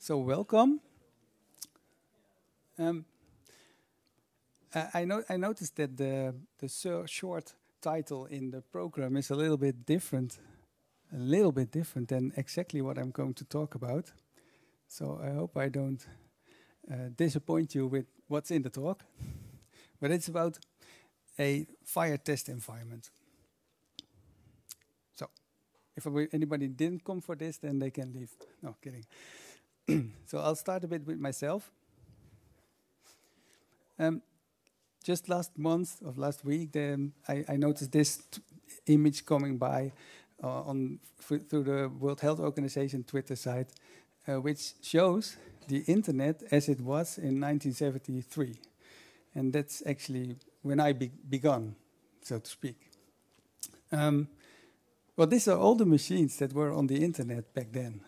So welcome. I noticed that the short title in the program is a little bit different than exactly what I'm going to talk about. So I hope I don't disappoint you with what's in the talk. But it's about a fire test environment. So if anybody didn't come for this, then they can leave. No, kidding. So I'll start a bit with myself. Just last week, I noticed this image coming by through the World Health Organization Twitter site, which shows the internet as it was in 1973. And that's actually when I began, so to speak. Well, these are all the machines that were on the internet back then.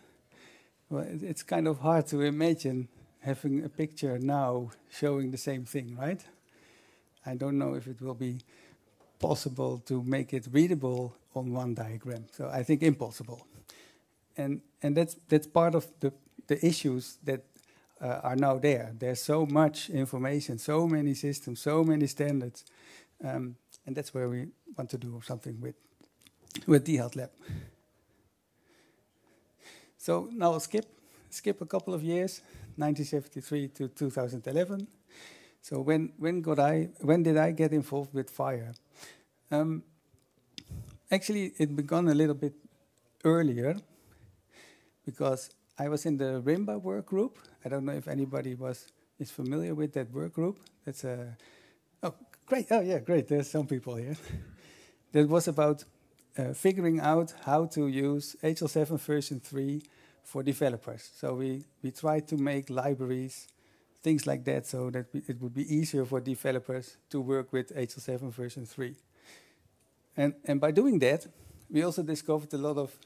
Well, it's kind of hard to imagine having a picture now showing the same thing, right? I don't know if it will be possible to make it readable on one diagram. So I think impossible. And that's part of the issues that are now there. There's so much information, so many systems, so many standards. And that's where we want to do something with eHealth Lab. So now I'll skip a couple of years, 1973 to 2011. So when did I get involved with FHIR? Actually, it began a little bit earlier because I was in the RIMBA work group. I don't know if anybody is familiar with that work group. That's oh great! Oh yeah, great. There's some people here. That was about figuring out how to use HL7 version 3 for developers. So we tried to make libraries, things like that, so that it would be easier for developers to work with HL7 version 3. And by doing that, we also discovered a lot of,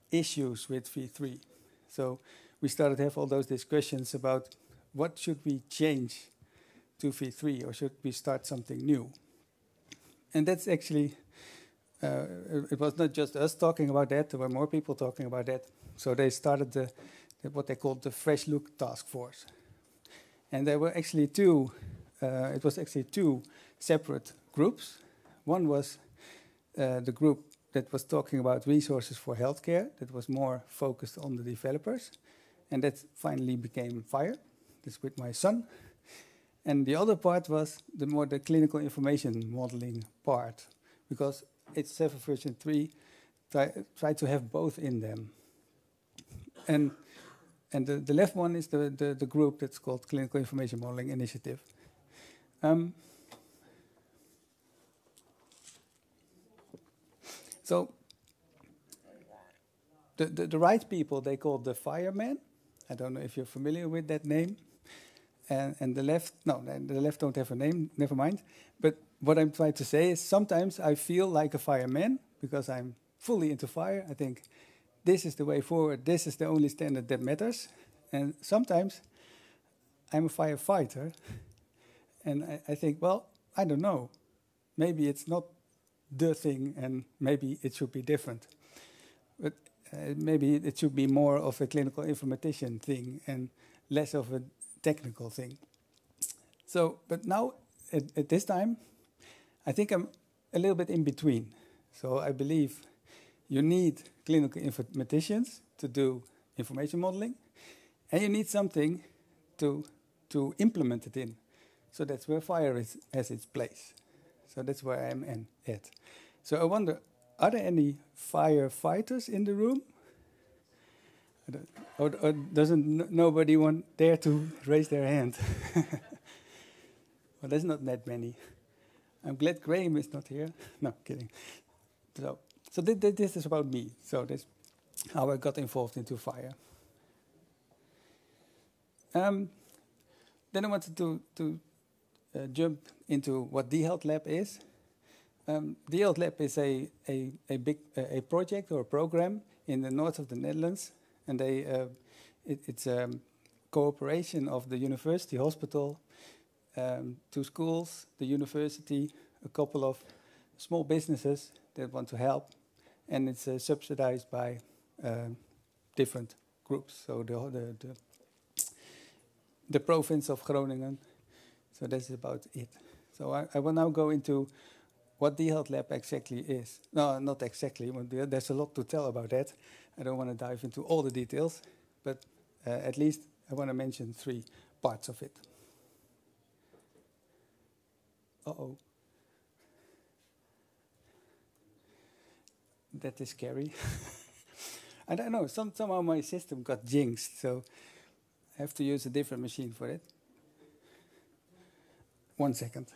issues with v3. So we started to have all those discussions about what should we change to v3, or should we start something new? And that's actually, it was not just us talking about that, there were more people talking about that. So they started what they called the Fresh Look Task Force. And there were actually two separate groups. One was the group that was talking about resources for healthcare, that was more focused on the developers. And that finally became FHIR. This with my son. And the other part was the clinical information modeling part, because HL7 version 3 tried to have both in them. And the left one is the group that's called Clinical Information Modeling Initiative. So the right people, they called the firemen. I don't know if you're familiar with that name. And the left, no, the left don't have a name, never mind. But what I'm trying to say is sometimes I feel like a fireman because I'm fully into fire. I think this is the way forward, this is the only standard that matters. And sometimes I'm a firefighter and I think, well, I don't know. Maybe it's not the thing and maybe it should be different. But maybe it should be more of a clinical informatician thing and less of a technical thing. So, but now at this time, I think I'm a little bit in between. So I believe you need clinical informaticians to do information modeling, and you need something to implement it in. So that's where FHIR has its place. So that's where I'm at. So I wonder, are there any firefighters in the room? Or doesn't nobody dare to raise their hand? Well, there's not that many. I'm glad Graham is not here. No, kidding. So this is about me. So that's how I got involved into FHIR. Then I wanted to jump into what eHealth Lab is. eHealth Lab is a big project or a program in the north of the Netherlands. And it's a cooperation of the university hospital, 2 schools, the university, a couple of small businesses that want to help. And it's subsidized by different groups. So the province of Groningen. So that's about it. So I will now go into what the eHealth Lab exactly is. No, not exactly. There's a lot to tell about that. I don't want to dive into all the details, but at least I want to mention 3 parts of it. Uh-oh. That is scary. I don't know, somehow my system got jinxed, so I have to use a different machine for it. 1 second.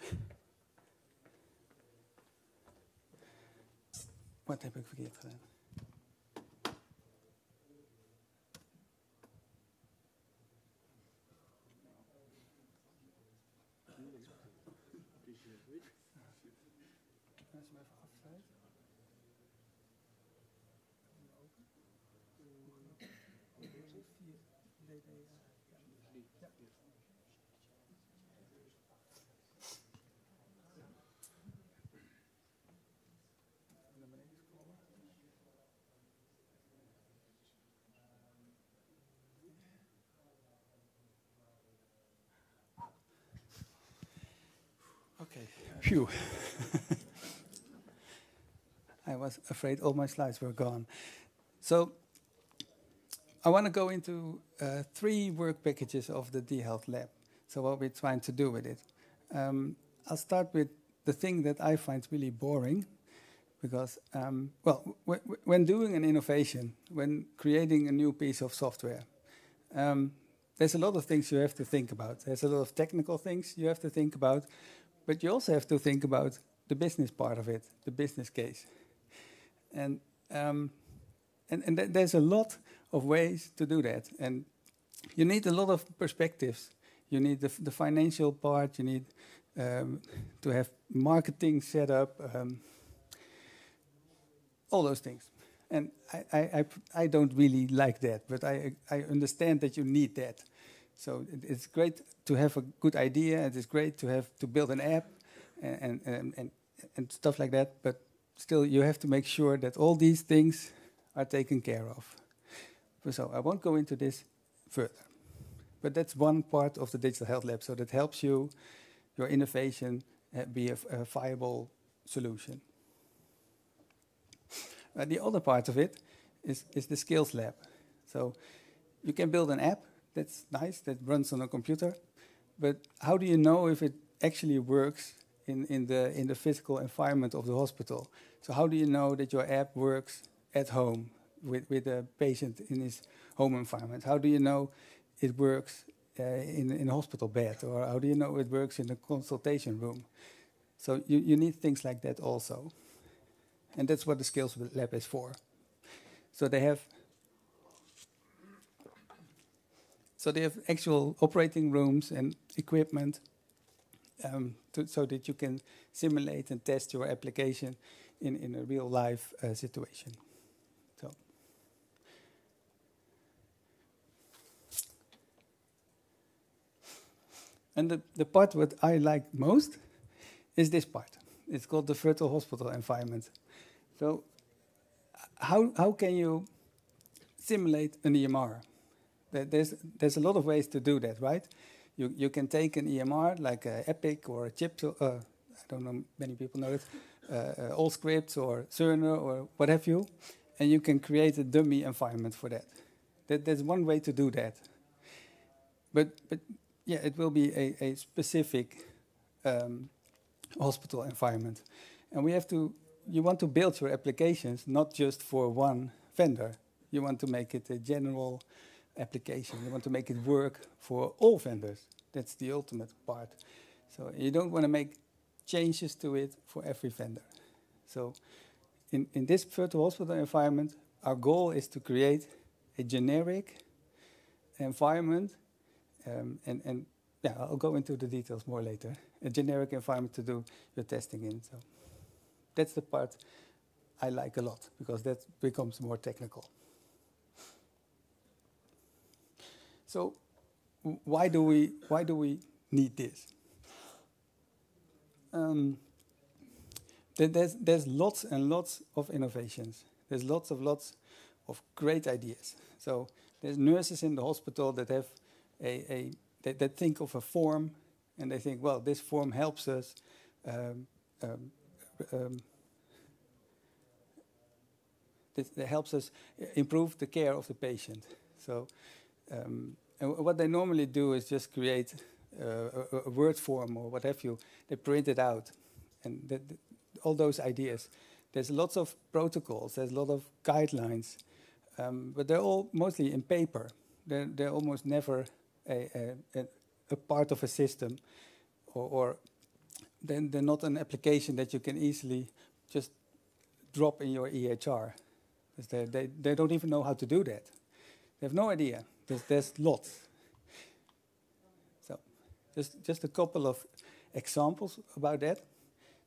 Wat heb ik verkeerd gedaan? Okay, phew. I was afraid all my slides were gone. So I want to go into 3 work packages of the eHealth Lab. So what we're trying to do with it. I'll start with the thing that I find really boring, because, when doing an innovation, when creating a new piece of software, there's a lot of things you have to think about. There's a lot of technical things you have to think about, but you also have to think about the business part of it, the business case. And there's a lot of ways to do that. And you need a lot of perspectives. You need the financial part. You need to have marketing set up, all those things. And I don't really like that, but I understand that you need that. So it's great to have a good idea. It is great to have to build an app and stuff like that. But still, you have to make sure that all these things are taken care of. So I won't go into this further. But that's one part of the Digital Health Lab. So that helps you, your innovation, be a viable solution. The other part of it is the Skills Lab. So you can build an app. That's nice, that runs on a computer. But how do you know if it actually works in the physical environment of the hospital? So how do you know that your app works at home with a patient in his home environment? How do you know it works in a hospital bed? Or how do you know it works in a consultation room? So you need things like that also. And that's what the Skills Lab is for. So they have actual operating rooms and equipment so that you can simulate and test your application in a real life situation. So. And the part what I like most is this part. It's called the virtual hospital environment. So how can you simulate an EMR? There's a lot of ways to do that, right? You can take an EMR like Epic or a Chip, I don't know, many people know it, Allscripts or Cerner or what have you, and you can create a dummy environment for that. There's one way to do that. But yeah, it will be a specific hospital environment. And you want to build your applications not just for one vendor. You want to make it a general application. You want to make it work for all vendors. That's the ultimate part. So you don't want to make changes to it for every vendor. So in this virtual hospital environment, our goal is to create a generic environment, and yeah, I'll go into the details more later. A generic environment to do your testing in. So that's the part I like a lot, because that becomes more technical. So why do we need this? There's lots and lots of innovations. There's lots of great ideas. So there's nurses in the hospital that have that think of a form, and they think, well, this form helps us that helps us improve the care of the patient. So, and what they normally do is just create a word form or what have you. They print it out, and all those ideas. There's lots of protocols. There's a lot of guidelines, but they're all mostly in paper. They're almost never a part of a system, or they're not an application that you can easily just drop in your EHR. They don't even know how to do that. They have no idea. There's lots. So just a couple of examples about that.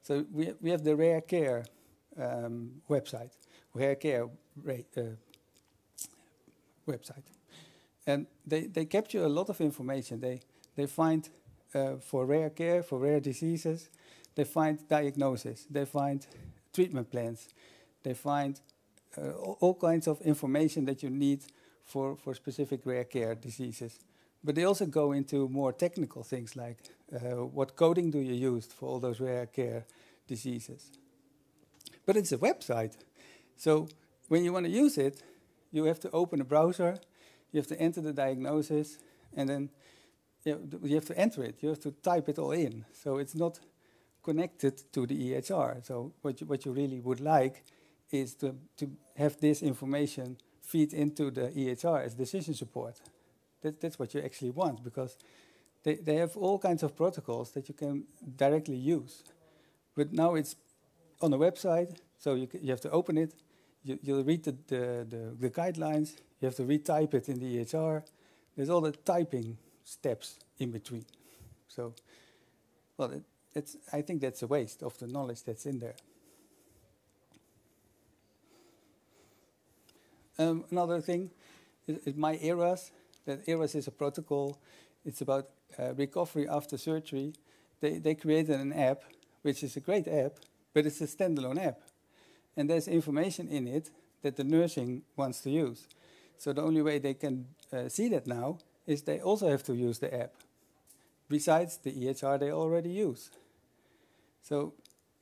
So we have the WhereCare website, WhereCare website. And they capture a lot of information. They find, for rare care, for rare diseases, they find diagnosis, they find treatment plans, they find all kinds of information that you need for specific rare care diseases. But they also go into more technical things like what coding do you use for all those rare care diseases. But it's a website. So when you want to use it, you have to open a browser, you have to enter the diagnosis, and then you have to enter it. You have to type it all in. So it's not connected to the EHR. So what you really would like is to have this information feed into the EHR as decision support. That's what you actually want, because they have all kinds of protocols that you can directly use. But now it's on a website, so you have to open it. You'll read the guidelines. You have to retype it in the EHR. There's all the typing steps in between. So, well, I think that's a waste of the knowledge that's in there. Another thing is EHRs. That EHRs is a protocol. It's about recovery after surgery. They created an app, which is a great app, but it's a standalone app. And there's information in it that the nursing wants to use. So the only way they can see that now is they also have to use the app, besides the EHR they already use. So,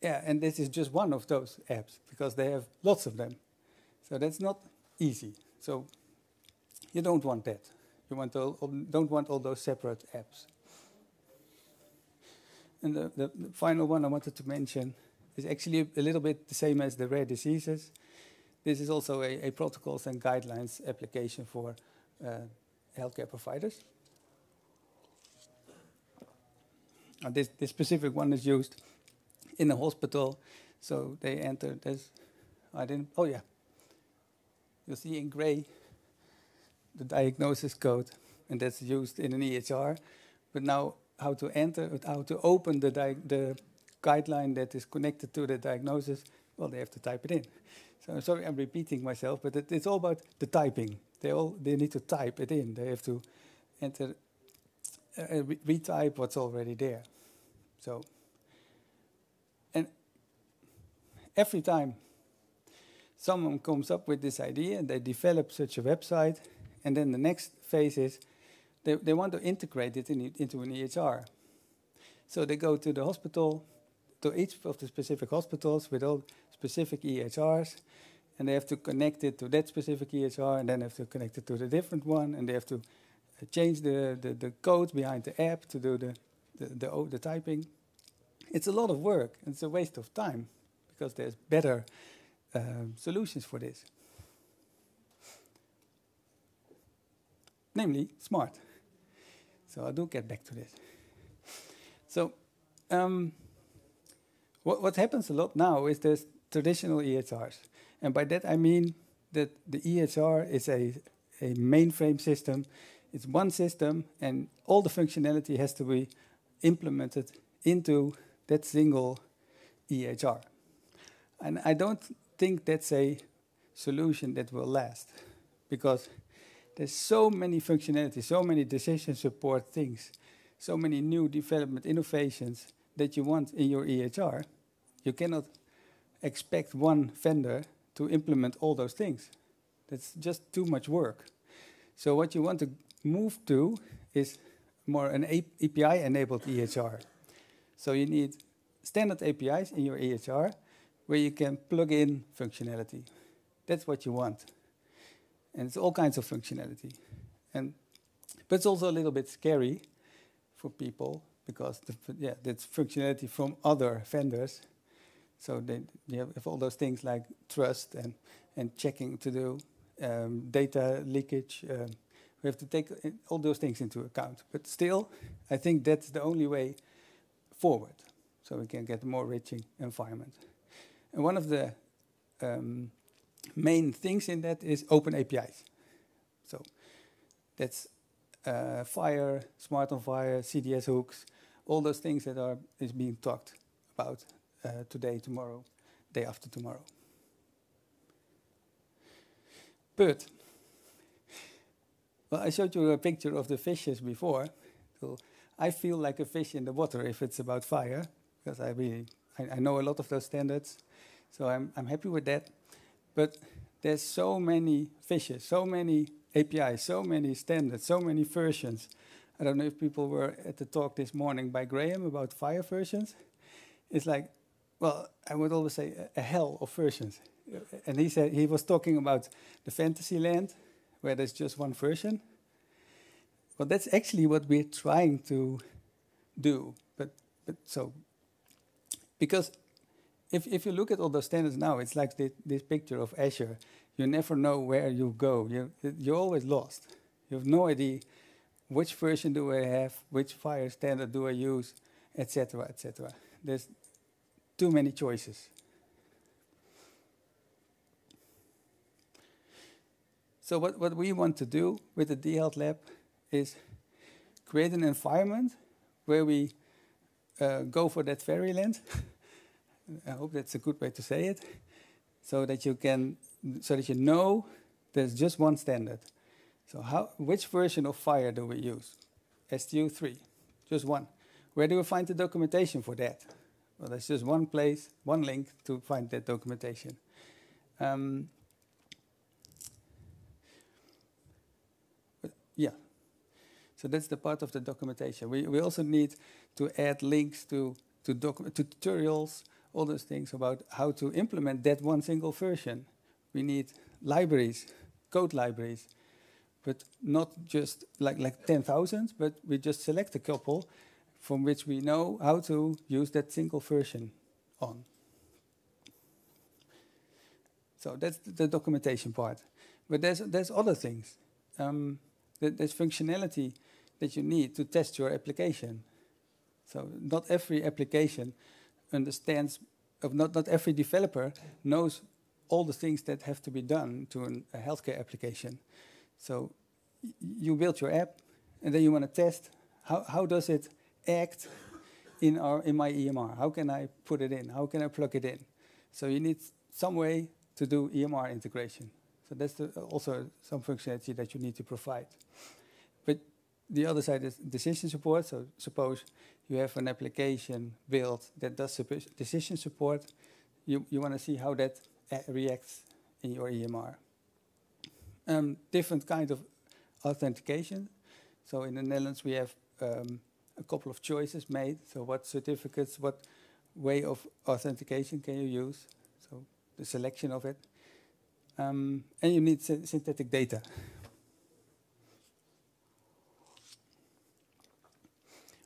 yeah, and this is just one of those apps, because they have lots of them. So that's not easy. So you don't want that. You don't want all those separate apps. And the final one I wanted to mention is actually a little bit the same as the rare diseases. This is also a protocols and guidelines application for healthcare providers. This specific one is used in a hospital, so they enter this. Oh yeah. You see in gray the diagnosis code, and that's used in an EHR. But now, how to open the guideline that is connected to the diagnosis, well, they have to type it in. So I'm sorry I'm repeating myself, but it's all about the typing. They need to type it in. They have to enter, retype what's already there. So, and every time someone comes up with this idea, they develop such a website, and then the next phase is they want to integrate it into an EHR. So they go to the hospital, to each of the specific hospitals with all specific EHRs, and they have to connect it to that specific EHR, and then have to connect it to the different one, and they have to change the code behind the app to do the typing. It's a lot of work, and it's a waste of time, because there's better solutions for this. Namely, SMART. So I do get back to this. So what happens a lot now is there's traditional EHRs. And by that I mean that the EHR is a mainframe system. It's one system, and all the functionality has to be implemented into that single EHR. And I don't think that's a solution that will last, because there's so many functionalities, so many decision support things, so many new development innovations that you want in your EHR. You cannot expect one vendor to implement all those things. That's just too much work. So what you want to move to is more an API-enabled EHR. So you need standard APIs in your EHR where you can plug in functionality. That's what you want. And it's all kinds of functionality. But it's also a little bit scary for people because that's functionality from other vendors. So you have all those things like trust and checking to do, data leakage. We have to take all those things into account. But still, I think that's the only way forward, so we can get a more rich environment. And one of the main things in that is open APIs. So that's FHIR, SMART-on-FHIR, CDS hooks, all those things that is being talked about today, tomorrow, day after tomorrow. But, well, I showed you a picture of the fishes before. So I feel like a fish in the water if it's about FHIR, because I know a lot of those standards, so I'm happy with that. But there's so many fishes, so many APIs, so many standards, so many versions. I don't know if people were at the talk this morning by Graham about FHIR versions. It's like, well, I would always say a hell of versions. And he said he was talking about the fantasy land, where there's just one version. Well, that's actually what we're trying to do. But so, because if you look at all those standards now, it's like this picture of Azure. You never know where you go. You're always lost. You have no idea which version do I have, which FHIR standard do I use, etc., etc. There's too many choices. So what we want to do with the eHealth Lab is create an environment where we go for that fairyland. I hope that's a good way to say it, so that you know there's just one standard. So which version of FHIR do we use? STU3, just one. Where do we find the documentation for that? Well, there's just one place, one link to find that documentation. Yeah, so that's the part of the documentation. We also need to add links to tutorials, all those things about how to implement that one single version. We need libraries, code libraries, but not just like 10,000, but we just select a couple from which we know how to use that single version on. So that's the documentation part. But there's other things. There's functionality that you need to test your application. So not every application understands, not every developer knows all the things that have to be done to a healthcare application. So you build your app, and then you want to test how does it act in my EMR? How can I put it in? How can I plug it in? So you need some way to do EMR integration. So that's also some functionality that you need to provide. But the other side is decision support. So suppose you have an application built that does decision support. You want to see how that reacts in your EMR. Different kind of authentication. So in the Netherlands we have a couple of choices made. So what certificates, what way of authentication can you use? So the selection of it. And you need synthetic data.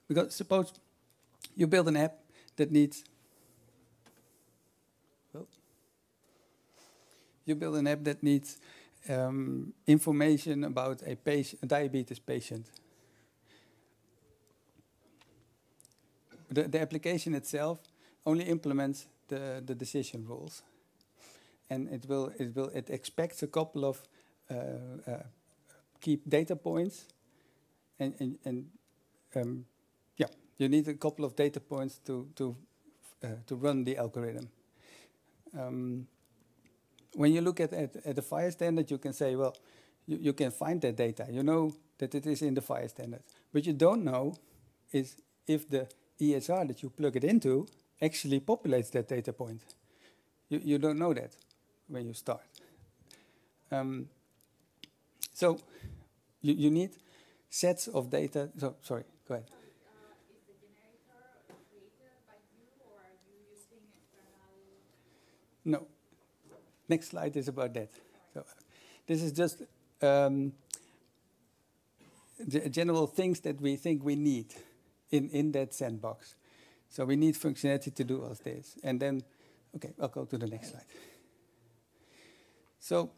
Because suppose you build an app that needs information about a diabetes patient. The application itself only implements the decision rules, and it expects a couple of key data points, and you need a couple of data points to run the algorithm. When you look at the FHIR standard, you can say, well, you can find that data. You know that it is in the FHIR standard. What you don't know is if the EHR that you plug it into actually populates that data point. You don't know that when you start. So you need sets of data. So sorry, go ahead. Is the generator created by you, or are you using external? No. Next slide is about that. So this is just the general things that we think we need in that sandbox. So we need functionality to do all this. And then, okay, I'll go to the next slide. So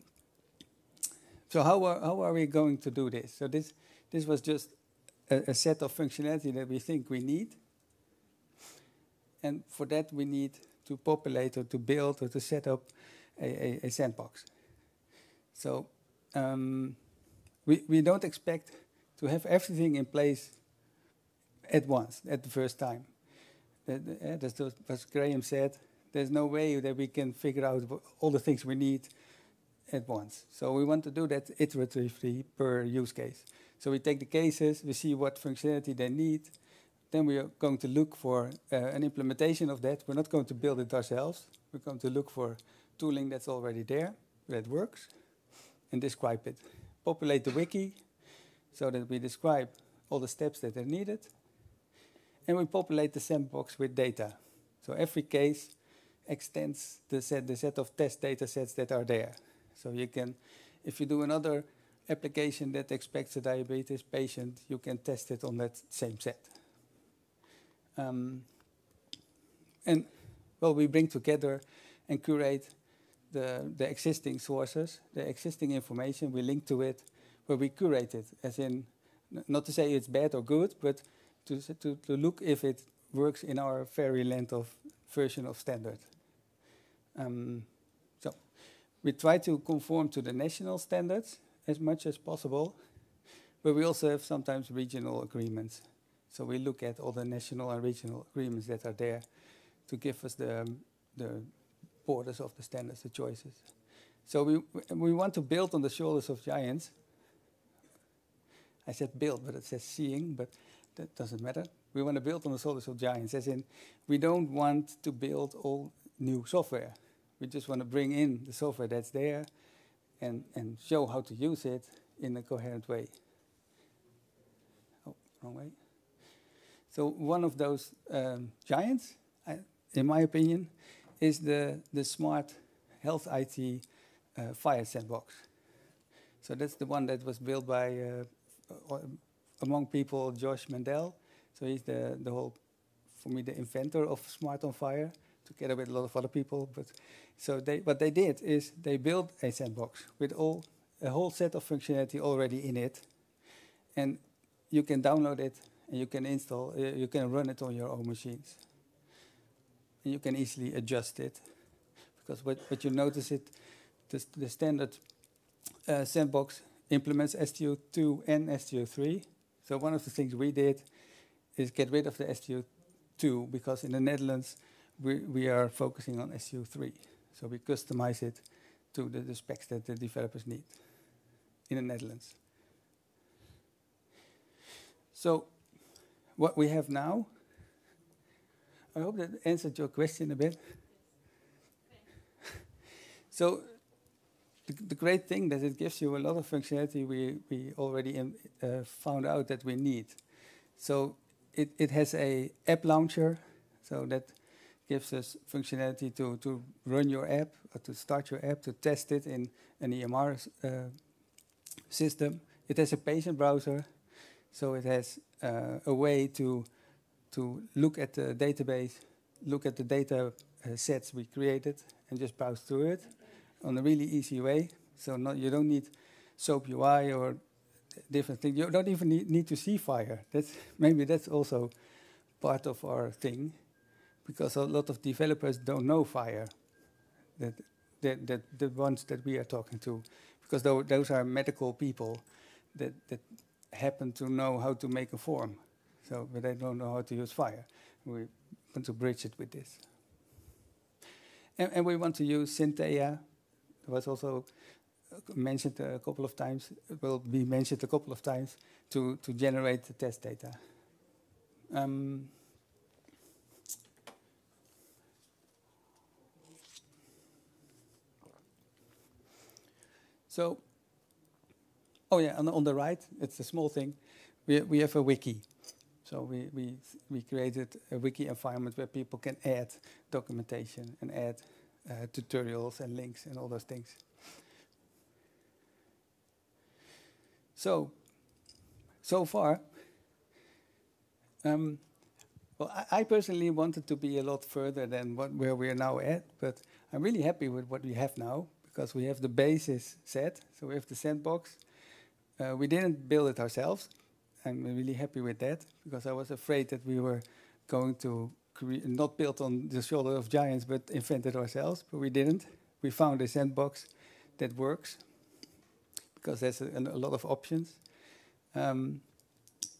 how are we going to do this? So this was just a set of functionality that we think we need. And for that, we need to populate or to build or to set up a sandbox. So we don't expect to have everything in place at once, at the first time. That's what Graham said. There's no way that we can figure out all the things we need at once. So we want to do that iteratively per use case. So we take the cases, we see what functionality they need, then we are going to look for an implementation of that. We're not going to build it ourselves. We're going to look for tooling that's already there, that works, and describe it. Populate the wiki so that we describe all the steps that are needed. And we populate the sandbox with data. So every case extends the set of test data sets that are there. So you can, if you do another application that expects a diabetes patient, you can test it on that same set. And, well, we bring together and curate the existing sources, the existing information, we link to it, but we curate it, as in, not to say it's bad or good, but to look if it works in our fairyland of version of standard. So we try to conform to the national standards as much as possible, but we also have sometimes regional agreements. So we look at all the national and regional agreements that are there to give us the borders of the standards, the choices. So we want to build on the shoulders of giants. I said build, but it says seeing, but that doesn't matter. We want to build on the shoulders of giants, as in we don't want to build all new software. We just want to bring in the software that's there and show how to use it in a coherent way. Oh, wrong way. So one of those giants, in my opinion, is the SmartHealthIT FHIR Sandbox. So that's the one that was built by, among people, Josh Mandel. So he's the whole, for me, the inventor of SMART-on-FHIR, together with a lot of other people. But so what they did is they built a sandbox with a whole set of functionality already in it, and you can download it and you can install, you can run it on your own machines. And you can easily adjust it, because what you notice the standard sandbox implements STO2 and STO3. So one of the things we did is get rid of the STO2, because in the Netherlands we are focusing on STO3. So we customize it to the specs that the developers need in the Netherlands. So what we have now, I hope that answered your question a bit. So the great thing that it gives you a lot of functionality we already found out that we need. So it has a app launcher, so that gives us functionality to run your app, or to start your app, to test it in an EMR system. It has a patient browser, so it has a way to look at the database, look at the data sets we created, and just browse through it on a really easy way. So you don't need SOAP UI or different things. You don't even need to see FHIR. Maybe that's also part of our thing, because a lot of developers don't know FHIR, the ones that we are talking to, because those are medical people that happen to know how to make a form. So, but they don't know how to use FHIR. We want to bridge it with this. And we want to use Syntheia. It was also mentioned a couple of times. It will be mentioned a couple of times to generate the test data. So Oh yeah, on the right, it's a small thing. We have a wiki. So we created a wiki environment where people can add documentation and add tutorials and links and all those things. So far, well, I personally wanted to be a lot further than where we are now at, but I'm really happy with what we have now, because we have the basis set. So we have the sandbox. We didn't build it ourselves. I'm really happy with that, because I was afraid that we were going to not build on the shoulder of giants, but invent it ourselves, but we didn't. We found a sandbox that works, because there's a lot of options.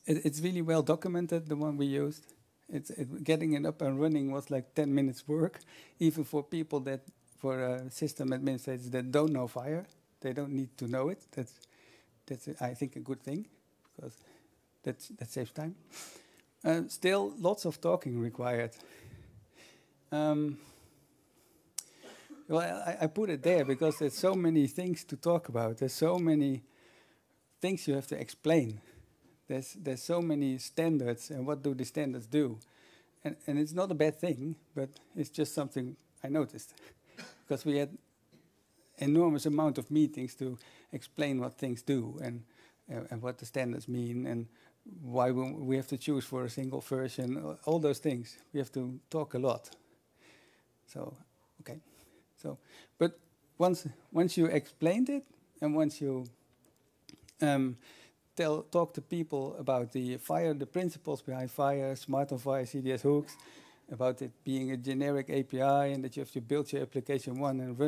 It's really well documented, the one we used. Getting it up and running was like 10 minutes work, even for people for system administrators that don't know FHIR. They don't need to know it. That's I think, a good thing, because that saves time. Still, lots of talking required. Well, I put it there because there's so many things to talk about. There's so many things you have to explain. There's so many standards, and what do the standards do? And it's not a bad thing, but it's just something I noticed. Because we had enormous amount of meetings to explain what things do and what the standards mean and why we have to choose for a single version, all those things. We have to talk a lot. So, okay. So, but once you explained it, and once you talk to people about the FHIR, the principles behind FHIR, SMART-on-FHIR, CDS hooks, about it being a generic API, and that you have to build your application one and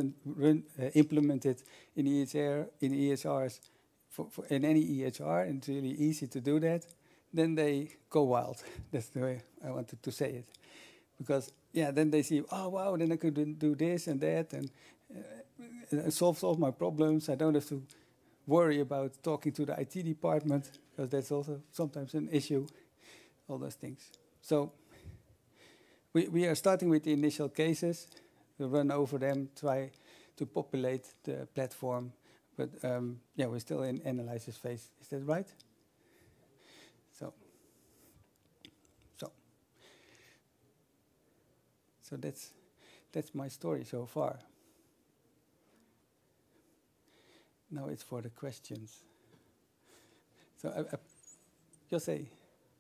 implement it in EHR, in EHRs, in any EHR, and it's really easy to do that, then they go wild. That's the way I wanted to say it. Because, yeah, then they see, oh, wow, then I could do this and that, and solve all my problems. I don't have to worry about talking to the IT department, because that's also sometimes an issue, all those things. So we are starting with the initial cases. We run over them, try to populate the platform. But yeah, we're still in analysis phase. Is that right? So that's my story so far. Now it's for the questions. So just say.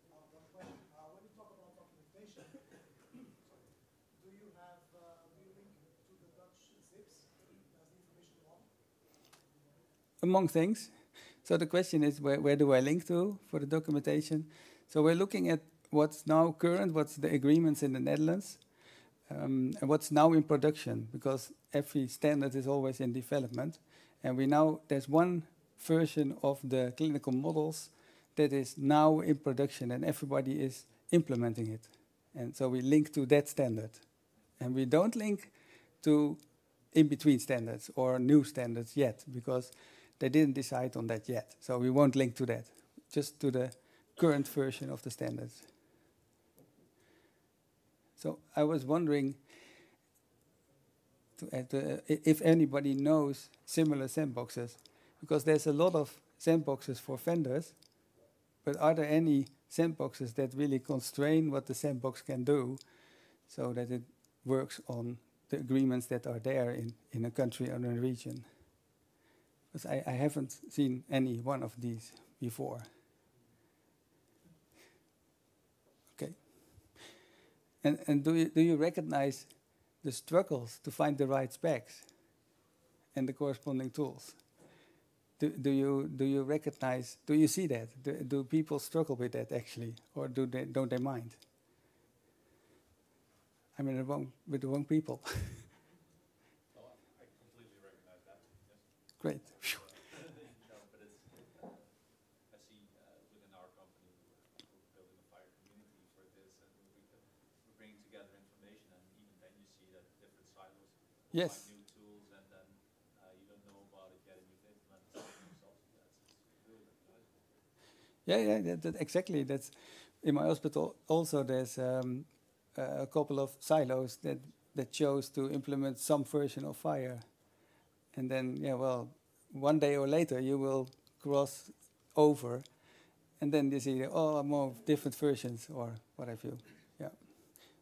One question. When you talk about documentation, do you link to the Dutch zips? Does the information belong? Among things. So the question is, where do I link to for the documentation? So we're looking at what's now current, what's the agreements in the Netherlands, and what's now in production, because every standard is always in development. And there's one version of the clinical models that is now in production, and everybody is implementing it. And so we link to that standard. And we don't link to in-between standards or new standards yet, because they didn't decide on that yet. So we won't link to that, just to the current version of the standards. So I was wondering if anybody knows similar sandboxes, because there's a lot of sandboxes for vendors, but are there any sandboxes that really constrain what the sandbox can do, so that it works on the agreements that are there in a country or in a region? Because I haven't seen any one of these before. Okay. And do you recognize the struggles to find the right specs and the corresponding tools? Do you recognize? Do you see that? Do people struggle with that actually, or don't they mind? I'm with the wrong people. Oh, I completely recognize that. Yes. Great. No, but I see within our company we're building a FHIR community for this, and we're bringing together information, and even then you see that different silos Yes. find new tools, and then you don't know about it yet, and you've implemented something yourself. So it's really recognizable. Yeah, exactly. That's in my hospital. Also, there's a couple of silos that chose to implement some version of FHIR, and then one day or later you will cross over, and then they see, oh, more different versions or what have you. Yeah.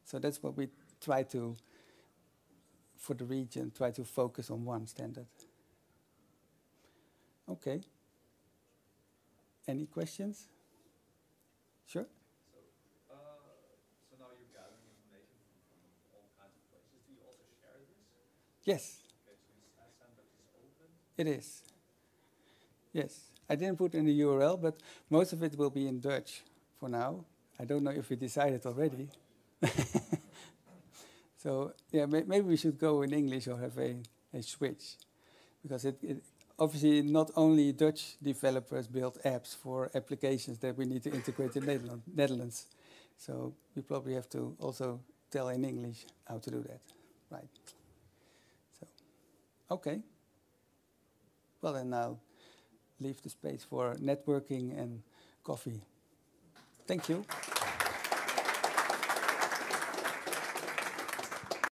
So that's what we try to, for the region, try to focus on one standard. Okay. Any questions? Sure. So now you're gathering information from all kinds of places. Do you also share this? Yes. Okay, so Sandbox is open. It is. Yes. I didn't put in the URL, but most of it will be in Dutch for now. I don't know if we decided already. So, yeah, maybe we should go in English or have a switch. Because it obviously not only Dutch developers build apps for applications that we need to integrate in Netherlands. So we probably have to also tell in English how to do that. Right. So, okay. Well, then I'll leave the space for networking and coffee. Thank you.